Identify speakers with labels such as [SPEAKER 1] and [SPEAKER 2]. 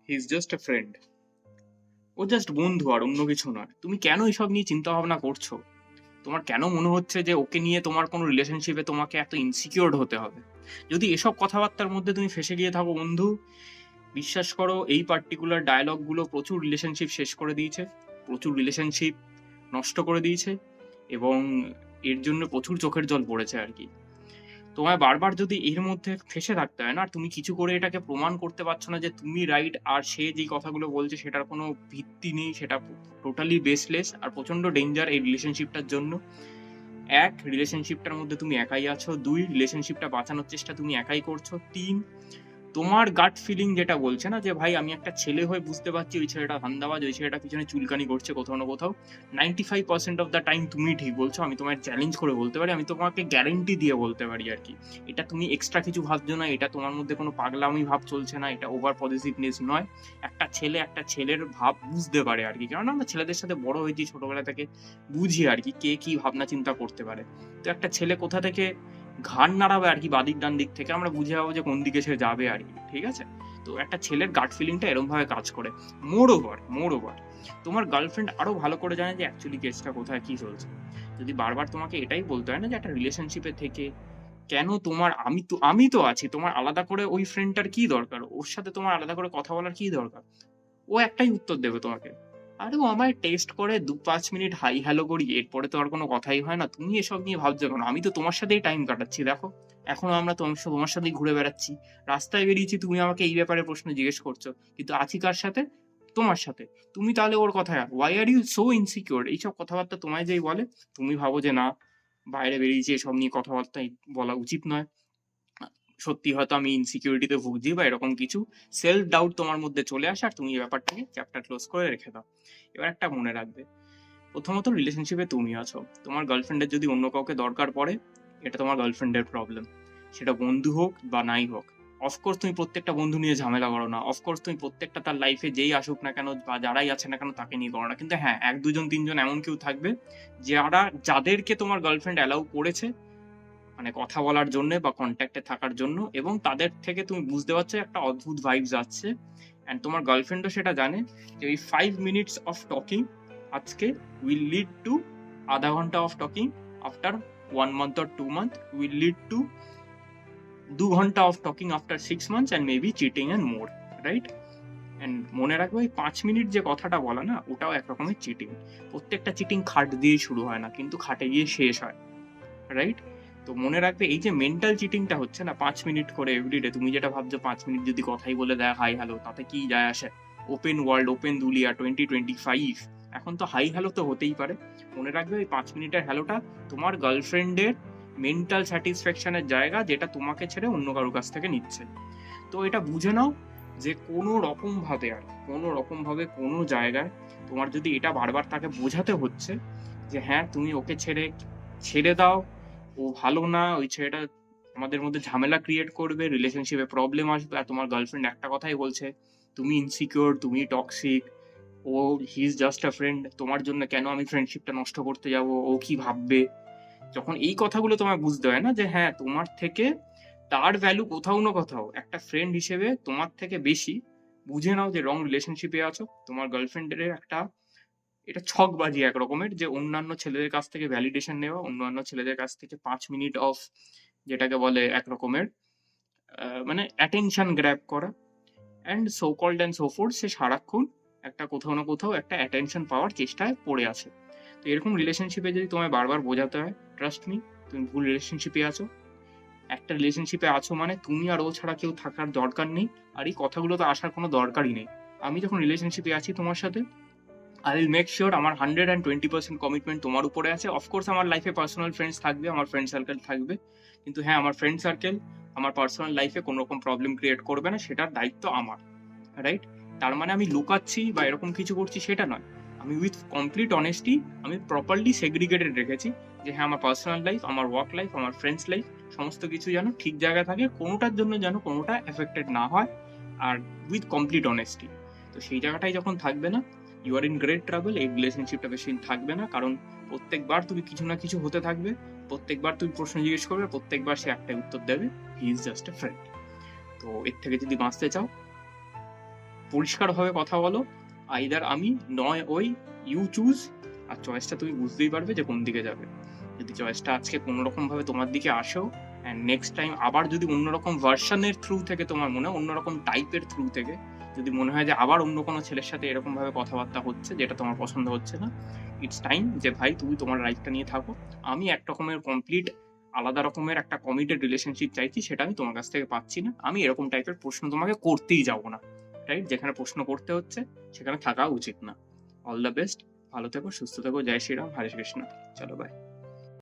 [SPEAKER 1] He is just a friend. ও just বন্ধু আর অন্য কিছু নয়। তুমি কেন এসব নিয়ে চিন্তা ভাবনা করছো? তোমার কেন মনে হচ্ছে যে ওকে নিয়ে তোমার কোনো রিলেশনশিপে তোমাকে এত ইনসিকিউরড হতে হবে? যদি এসব কথাবার্তার মধ্যে তুমি ফেঁসে গিয়ে থাকো বন্ধু, বিশ্বাস করো এই পার্টিকুলার ডায়লগগুলো প্রচুর রিলেশনশিপ শেষ করে দিয়েছে, প্রচুর রিলেশনশিপ নষ্ট করে দিয়েছে, এবং এর জন্য প্রচুর চোখের জল পড়েছে আর কি। তোমায় বারবার যদি এর মধ্যে ফেঁসে থাকতে হয় না, আর তুমি কিছু করে এটাকে প্রমাণ করতে পারছো না যে তুমি রাইট, আর সে যেই কথাগুলো বলছে সেটার কোনো ভিত্তি নেই, সেটা টোটালি বেসলেস আর প্রচন্ড ডেঞ্জার এই রিলেশনশিপটার জন্য। এক, রিলেশনশিপটার মধ্যে তুমি একাই আছো। দুই, রিলেশনশিপটা বাঁচানোর চেষ্টা তুমি একাই করছো। তিন, তোমার গাট ফিলিং যেটা বলছে না যে ভাই আমি একটা ছেলে হয়ে বুঝতে পারছি ওই ছেলেটা ধান্দাবাজ, ওই ছেলেটা পিছনে চুলকানি করছে কোথাও না কোথাও, 95% অফ দ্য টাইম তুমি ঠিক বলছো। আমি তোমার চ্যালেঞ্জ করে বলতে পারি, আমি তোমাকে গ্যারেন্টি দিয়ে বলতে পারি আর কি। এটা তুমি এক্সট্রা কিছু ভাবছো না, এটা তোমার মধ্যে কোনো পাগলামি ভাব চলছে না, এটা ওভার পজিটিভনেস নয়। একটা ছেলে একটা ছেলের ভাব বুঝতে পারে আর কি, কারণ আমরা ছেলেদের সাথে বড় হয়েছি, ছোটবেলা থেকে বুঝি আর কি কে কি ভাবনা চিন্তা করতে পারে। তো একটা ছেলে কোথা থেকে ঘাড় নাড়াবে আর কি বাদিক ডান দিক থেকে, আমরা বুঝে যাবো যে কোন দিকে সে যাবে আর কি, ঠিক আছে? তো একটা ছেলের গাট ফিলিংটা এরকম ভাবে কাজ করে। মোর ওভার তোমার গার্লফ্রেন্ড আরো ভালো করে জানে যে অ্যাকচুয়ালি কেসটা কোথায় কি চলছে। যদি বারবার তোমাকে এটাই বলতে হয় না যে একটা রিলেশনশিপে থেকে কেন তোমার, আমি তো আছি, তোমার আলাদা করে ওই ফ্রেন্ডটার কি দরকার, ওর সাথে তোমার আলাদা করে কথা বলার কি দরকার? ও একটাই উত্তর দেবে তোমাকে, আরে ও আমায় টেস্ট করে 2-5 মিনিট হাই হ্যালো করি, এরপরে তো আর কোনো কথাই হয় না, তুমি এসব নিয়ে ভাবছো কেন? আমি তো তোমার সাথেই টাইম কাটাচ্ছি, দেখো এখনো আমরা তোমার সাথেই ঘুরে বেড়াচ্ছি, রাস্তায় বেরিয়েছি, তুমি আমাকে এই ব্যাপারে প্রশ্ন জিজ্ঞেস করছো, কিন্তু আছি কার সাথে? তোমার সাথে। তুমি তাহলে ওর কথায় why are you so insecure? এইসব কথাবার্তা তোমায় যেই বলে, তুমি ভাবো যে না, বাইরে বেরিয়েছি, এসব নিয়ে কথাবার্তা বলা উচিত নয়, সত্যি হয়তো আমি ইনসিকিউরিটিতে ভুগছি বা এরকম কিছু সেলফ ডাউট তোমার মধ্যে চলে আসে, আর তুমি এই ব্যাপারটাকে চ্যাপ্টার ক্লোজ করে রেখে দাও। এবার একটা মনে রাখবে, প্রথমত রিলেশনশিপে তুমি আছো, তোমার গার্লফ্রেন্ডের যদি অন্য কাউকে দরকার পড়ে, এটা তোমার গার্লফ্রেন্ডের প্রবলেম, সেটা বন্ধু হোক বা নাই হোক। অফকোর্স তুমি প্রত্যেকটা বন্ধু নিয়ে ঝামেলা করো না, অফকোর্স তুমি প্রত্যেকটা তার লাইফে যেই আসুক না কেন বা যারাই আছে না কেন তাকে নিয়ে করো না, কিন্তু হ্যাঁ, 1-2-3 জন এমন কেউ থাকবে যাদেরকে তোমার গার্লফ্রেন্ড অ্যালাউ করেছে, মানে কথা বলার জন্য বা কন্ট্যাক্টে থাকার জন্য, এবং তাদের থেকে তুমি বুঝতে পারছো একটা অদ্ভুত ভাইবস আসছে। অ্যান্ড তোমার গার্লফ্রেন্ডও সেটা জানে যে ওই 5 মিনিটস অফ টকিং আজকে উইল লিড টু আধা ঘন্টা of talking, after 1 month or 2 month will lead to 2 ঘন্টা of talking, after 6 months, and maybe cheating and more, right? And মনে রাখবে ওই 5 মিনিট যে কথাটা বলা না, ওটাও এক রকমের চিটিং। প্রত্যেকটা চিটিং খাট দিয়ে শুরু হয় না, কিন্তু খাটে গিয়ে শেষ হয়, রাইট? তো মনে রাখবে এই যে মেন্টাল চিটিংটা হচ্ছে না 5 মিনিট করে এভরিডে, তুমি যেটা ভাবছো 5 মিনিট যদি কথাই বলে দেয় হাই হ্যালো, তাতে কি যায় আসে? ওপেন ওয়ার্ল্ড, ওপেন দুলিয়া, 2025, এখন তো হাই হ্যালো তো হতেই পারে। মনে রাখবে ওই 5 মিনিটের হ্যালোটা তোমার গার্লফ্রেন্ডের মেন্টাল স্যাটিসফ্যাকশনের জায়গা, যেটা তোমাকে ছেড়ে অন্য কারোর কাছ থেকে নিচ্ছে। তো এটা বুঝে নাও যে কোনো রকম ভাবে, আর কোনো রকম ভাবে কোনো জায়গায় তোমার যদি এটা বারবার তাকে বোঝাতে হচ্ছে যে হ্যাঁ তুমি ওকে ছেড়ে ছেড়ে দাও, ও ভালো না, ওই ছেলেটা আমাদের মধ্যে ঝামেলা ক্রিয়েট করবে, রিলেশনশিপে প্রবলেম আসবে, আর তোমার গার্লফ্রেন্ড একটা কথাই বলছে, তুমি ইনসিকিউর, তুমি টক্সিক, ও he is just a friend, তোমার জন্য কেন আমি ফ্রেন্ডশিপটা নষ্ট করতে যাব, ও কি ভাববে? যখন এই কথাগুলো তোমায় বুঝতে হয় না যে হ্যাঁ তোমার থেকে তার ভ্যালু কোথাও না কোথাও একটা ফ্রেন্ড হিসেবে তোমার থেকে বেশি, বুঝে নাও যে রং রিলেশনশিপে আছো। তোমার গার্লফ্রেন্ডের একটা এটা ছকবাজি এক রকমের, যে অন্যান্য ছেলেদের কাছ থেকে ভ্যালিডেশন নেওয়া, অন্যান্য ছেলেদের কাছ থেকে 5 মিনিট অফ, যেটাকে বলে এক রকমের মানে অ্যাটেনশন গ্র্যাব করা, and so called and so forth, সে সারাক্ষণ একটা কোথাও না কোথাও একটা অ্যাটেনশন পাওয়ার চেষ্টায় পড়ে আছে। তো এরকম রিলেশনশিপে যদি তোমায় বারবার বোঝাতে হয়, ট্রাস্ট মি, তুমি ভুল রিলেশনশিপে আছো। একটা রিলেশনশিপে আছো মানে তুমি আর ও ছাড়া কেউ থাকার দরকার নেই, আর এই কথাগুলো তো আসার কোনো দরকারই নেই। আমি যখন রিলেশনশিপে আছি তোমার সাথে, আই উইল মেক শিওর আমার 120% কমিটমেন্ট তোমার উপরে আছে। অফকোর্স আমার লাইফে পার্সোনাল ফ্রেন্ডস থাকবে, আমার ফ্রেন্ড সার্কেল থাকবে, কিন্তু হ্যাঁ আমার ফ্রেন্ড সার্কেল আমার পার্সোনাল লাইফে কোনো রকম প্রবলেম ক্রিয়েট করবে না, সেটার দায়িত্ব আমার, রাইট? তার মানে আমি লুকাচ্ছি বা এরকম কিছু করছি সেটা নয়, আমি উইথ কমপ্লিট অনেস্টি আমি প্রপারলি সেগ্রিগেটেড রেখেছি যে হ্যাঁ আমার পার্সোনাল লাইফ, আমার ওয়ার্ক লাইফ, আমার ফ্রেন্ডস লাইফ, সমস্ত কিছু যেন ঠিক জায়গায় থাকে, কোনোটার জন্য যেন কোনোটা এফেক্টেড না হয়, আর উইথ কমপ্লিট অনেস্টি। তো সেই জায়গাটাই যখন থাকবে না, you are in great trouble, এই রিলেশনশিপটা বেশি দিন থাকবে না, কারণ প্রত্যেকবার তুমি কিছু না কিছু হতে থাকবে, প্রত্যেকবার তুমি প্রশ্ন জিজ্ঞেস করবে, প্রত্যেকবার সে একটাই উত্তর দেবে, হি ইজ জাস্ট এ ফ্রেন্ড। তো এর থেকে যদি বাঁচতে চাও, পরিষ্কারভাবে কথা বলো, আইদার আমি নয় ওই, ইউ চুজ। আর চয়েসটা তুমি বুঝতেই পারবে যে কোন দিকে যাবে। যদি চয়েসটা আজকে কোনোরকম ভাবে তোমার দিকে আসেও, অ্যান্ড নেক্সট টাইম আবার যদি অন্যরকম ভার্সনের থ্রু থেকে তোমার মনে হয়, অন্যরকম টাইপের থ্রু থেকে যদি মনে হয় যে আবার অন্য কোনো ছেলের সাথে এরকম ভাবে কথাবার্তা হচ্ছে যেটা তোমার পছন্দ হচ্ছে না, ইটস টাইম যে ভাই তুমি তোমার লাইফটা নিয়ে থাকো। আমি এক রকমের কমপ্লিট আলাদা রকমের একটা কমিটেড রিলেশনশিপ চাইছি, সেটা আমি তোমার কাছ থেকে পাচ্ছি না। আমি এরকম টাইপের প্রশ্ন তোমাকে করতেই যাবো না, রাইট? যেখানে প্রশ্ন করতে হচ্ছে সেখানে থাকা উচিত না। অল দ্য বেস্ট, ভালো থেকো, সুস্থ থেকো, জয় শ্রীরাম, হরে কৃষ্ণ। চলো বাই।